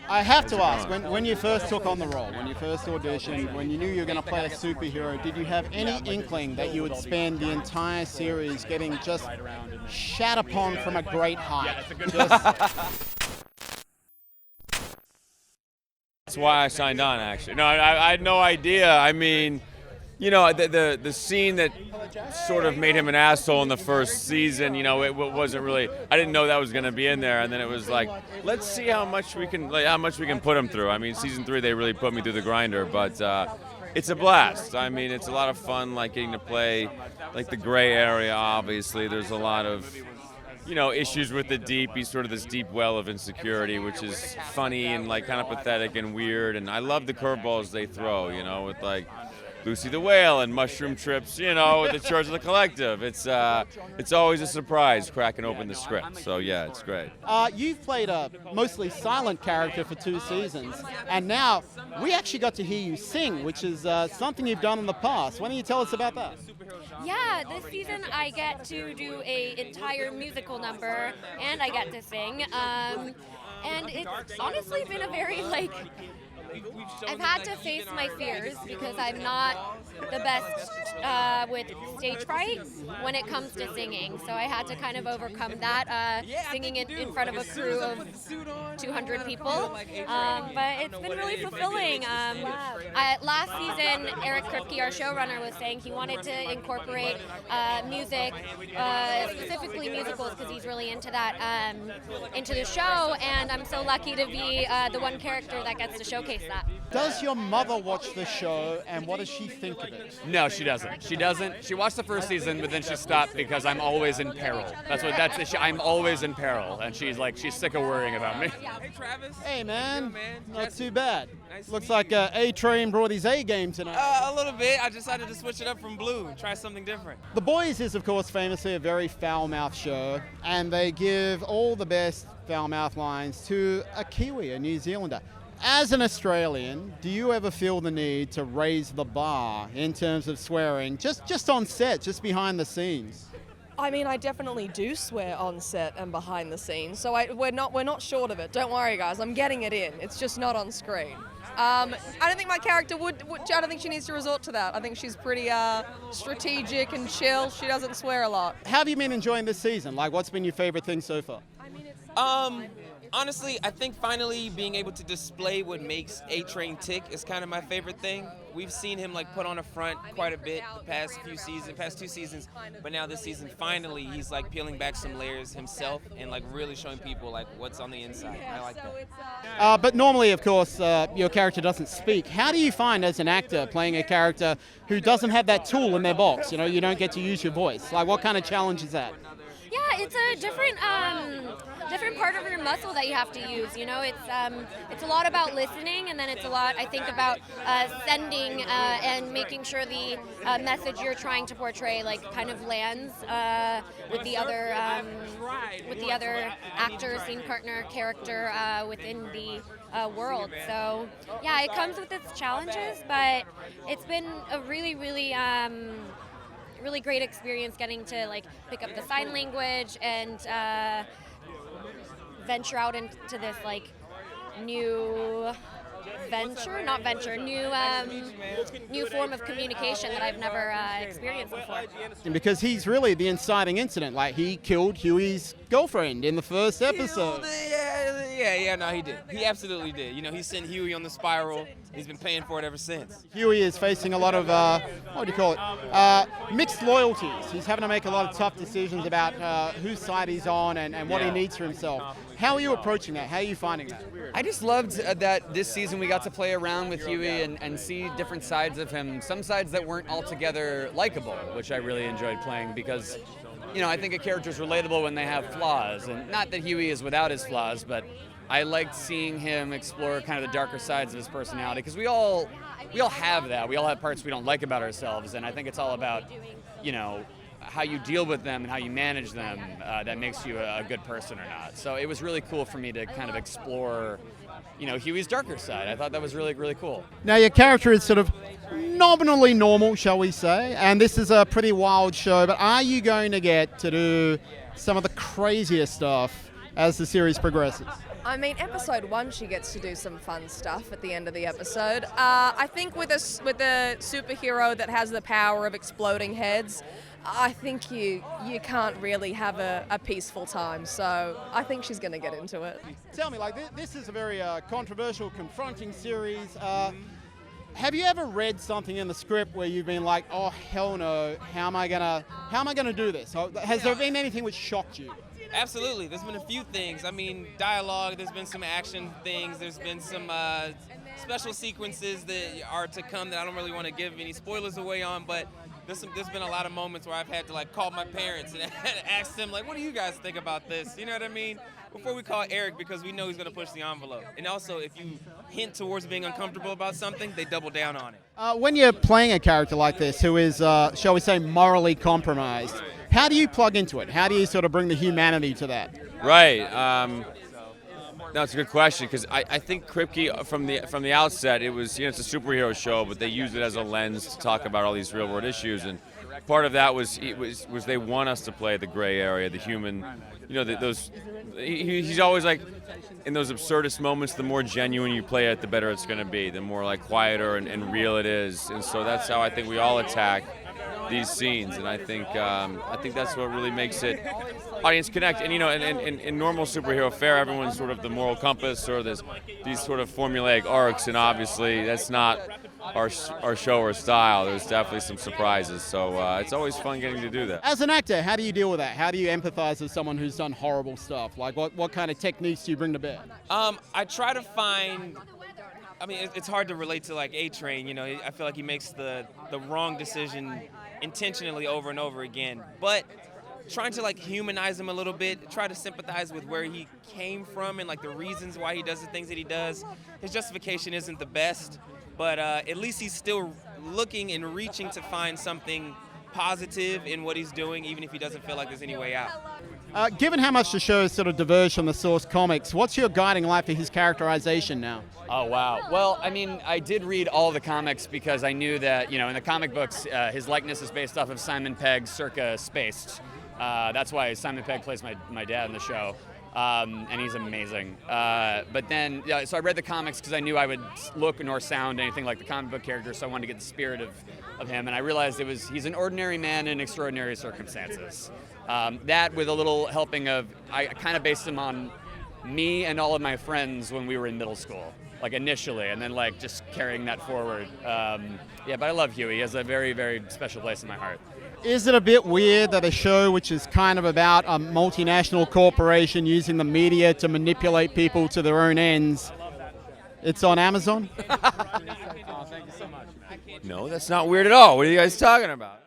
I have to ask, when you first took on the role, when you first auditioned, when you knew you were going to play a superhero, did you have any inkling that you would spend the entire series getting just shat upon from a great height? That's why I signed on, actually. No, I had no idea. I mean, you know, the scene that sort of made him an asshole in the first season, you know, it wasn't really, I didn't know that was going to be in there, and then it was like, let's see how much we can put him through. I mean, season 3 they really put me through the grinder, but it's a blast. I mean, it's a lot of fun, like getting to play like the gray area. Obviously, there's a lot of, you know, issues with the deep. He's sort of this deep well of insecurity, which is funny and like kind of pathetic and weird. And I love the curveballs they throw, you know, with like Lucy the Whale and mushroom trips, you know, with the Church of the Collective. It's always a surprise cracking open the script. So yeah, it's great. You've played a mostly silent character for 2 seasons, and now we actually got to hear you sing, which is something you've done in the past. Why don't you tell us about that? Yeah, this season I get to do an entire musical number, and I get to sing. And it's honestly been a very, like, I've had to face my fears because I'm not the best with stage fright when it comes to singing. So I had to kind of overcome that, singing in front of a crew of 200 people. But it's been really fulfilling. Last season, Eric Kripke, our showrunner, was saying he wanted to incorporate music, specifically musicals, because he's really into that, into the show. And I'm so lucky to be the one character that gets to showcase that. Does your mother watch the show, and what does she think of it? No, she doesn't. She doesn't. She watched the first season, but then she stopped because I'm always in peril. I'm always in peril, and she's sick of worrying about me. Hey, Travis. Hey, man. Man. Not too bad. Looks like A-Train brought his A-game tonight. A little bit. I decided to switch it up from Blue and try something different. The Boys is, of course, famously a very foul-mouthed show, and they give all the best foul-mouthed lines to a Kiwi, a New Zealander. As an Australian, do you ever feel the need to raise the bar in terms of swearing, just on set, just behind the scenes? I mean, I definitely do swear on set and behind the scenes, so we're not short of it. Don't worry, guys. I'm getting it in. It's just not on screen. I don't think my character would. I don't think she needs to resort to that. I think she's pretty strategic and chill. She doesn't swear a lot. How have you been enjoying this season? Like, what's been your favorite thing so far? Honestly, I think finally being able to display what makes A-Train tick is kind of my favorite thing. We've seen him like put on a front quite a bit the past 2 seasons, but now this season finally he's like peeling back some layers himself and like really showing people like what's on the inside. I like that. But normally, of course, your character doesn't speak. How do you find as an actor playing a character who doesn't have that tool in their box? You know, you don't get to use your voice. Like, what kind of challenge is that? Yeah, it's a different part of your muscle that you have to use. You know, it's a lot about listening, and then it's a lot, I think, about sending and making sure the message you're trying to portray like kind of lands with the other actor, scene partner, character within the world. So yeah, it comes with its challenges, but it's been a really great experience getting to like pick up the sign language and venture out into this like new new form of communication that I've never experienced before. Because he's really the inciting incident. Like, he killed Huey's girlfriend in the first episode. No, he did. He absolutely did. You know, he sent Huey on the spiral. He's been paying for it ever since. Huey is facing a lot of, what do you call it, mixed loyalties. He's having to make a lot of tough decisions about whose side he's on and what he needs for himself. How are you approaching that? How are you finding that? I just loved that this season we got to play around with Huey and see different sides of him, some sides that weren't altogether likable, which I really enjoyed playing because, you know, I think a character's relatable when they have flaws, and not that Huey is without his flaws, but I liked seeing him explore kind of the darker sides of his personality, because we all have that. We all have parts we don't like about ourselves, and I think it's all about, you know, how you deal with them and how you manage them that makes you a good person or not. So it was really cool for me to kind of explore, you know, Huey's darker side. I thought that was really, really cool. Now, your character is sort of nominally normal, shall we say, and this is a pretty wild show, but are you going to get to do some of the craziest stuff as the series progresses? I mean, episode 1, she gets to do some fun stuff at the end of the episode. I think with a superhero that has the power of exploding heads, I think you can't really have a peaceful time. So I think she's going to get into it. Tell me, like, this is a very controversial, confronting series. Have you ever read something in the script where you've been like, oh hell no, how am I gonna do this? Has there been anything which shocked you? Absolutely. There's been a few things. I mean, dialogue, there's been some action things, there's been some special sequences that are to come that I don't really want to give any spoilers away on, but there's been a lot of moments where I've had to like call my parents and ask them like, what do you guys think about this? You know what I mean? Before we call Eric, because we know he's going to push the envelope. And also, if you hint towards being uncomfortable about something, they double down on it. When you're playing a character like this who is, shall we say, morally compromised, how do you plug into it? How do you sort of bring the humanity to that? Right. No, it's a good question because I think Kripke from the outset it was it's a superhero show, but they used it as a lens to talk about all these real world issues, and part of that was they want us to play the gray area, the human, he's always like in those absurdist moments. The more genuine you play it, the better it's going to be. The more like quieter and real it is, and so that's how I think we all attack these scenes, and I think that's what really makes it audience connect. And in normal superhero fare, everyone's sort of the moral compass or these sort of formulaic arcs, and obviously that's not our show or style. There's definitely some surprises, so it's always fun getting to do that. As an actor, how do you deal with that? How do you empathize with someone who's done horrible stuff? Like what kind of techniques do you bring to bear? I try to find. I mean, it's hard to relate to like A-Train. I feel like he makes the wrong decision intentionally over and over again. But trying to like humanize him a little bit, try to sympathize with where he came from and like the reasons why he does the things that he does. His justification isn't the best, but at least he's still looking and reaching to find something positive in what he's doing, even if he doesn't feel like there's any way out. Given how much the show sort of diverged from the source comics, what's your guiding light for his characterization now? Oh, wow. Well, I mean, I did read all the comics because I knew that, in the comic books, his likeness is based off of Simon Pegg circa Spaced. That's why Simon Pegg plays my dad in the show. And he's amazing. But then, so I read the comics because I knew I would look nor sound anything like the comic book character, so I wanted to get the spirit of him. And I realized he's an ordinary man in extraordinary circumstances. That with a little helping of, I kind of based him on me and all of my friends when we were in middle school, like initially, and then like just carrying that forward. But I love Huey. He has a very, very special place in my heart. Is it a bit weird that a show which is kind of about a multinational corporation using the media to manipulate people to their own ends, it's on Amazon? No, that's not weird at all. What are you guys talking about?